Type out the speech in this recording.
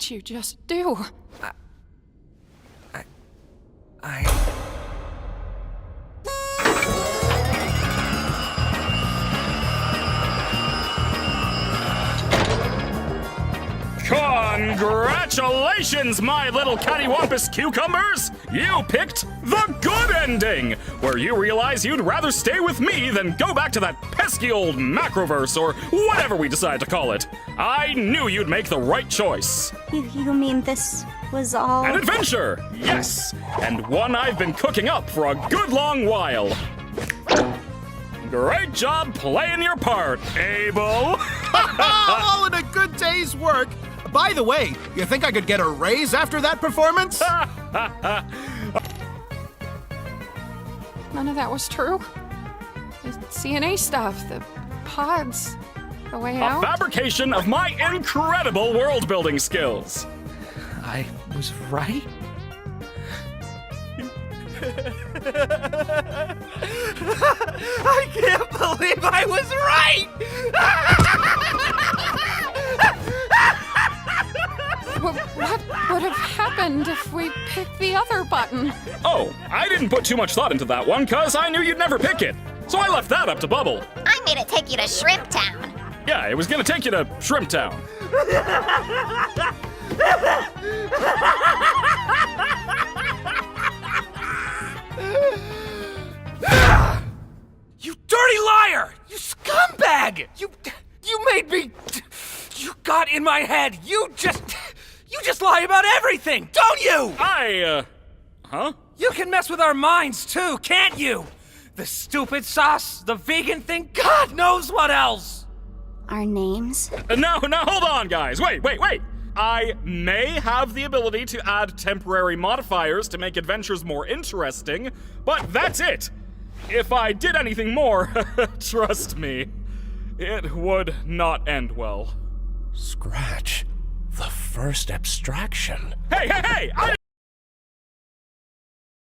did you just do? Congratulations, my little cattywampus cucumbers! You picked the good ending, where you realize you'd rather stay with me than go back to that pesky old macroverse or whatever we decide to call it. I knew you'd make the right choice. You mean this was all... An adventure, yes, and one I've been cooking up for a good long while. Great job playing your part, Abel. All in a good day's work. By the way, you think I could get a raise after that performance? None of that was true. The CNA stuff, the pods, the way out. A fabrication of my incredible world-building skills. I was right? I can't believe I was right! What would have happened if we picked the other button? Oh, I didn't put too much thought into that one, cause I knew you'd never pick it. So I left that up to Bubble. I made it take you to Shrimp Town. Yeah, it was gonna take you to Shrimp Town. You dirty liar! You scumbag! You made me... You got in my head! You just lie about everything, don't you? Huh? You can mess with our minds too, can't you? The stupid sauce, the vegan thing, God knows what else! Our names? No, hold on, guys. Wait. I may have the ability to add temporary modifiers to make adventures more interesting, but that's it. If I did anything more, trust me, it would not end well. Scratch. The first abstraction. Hey! I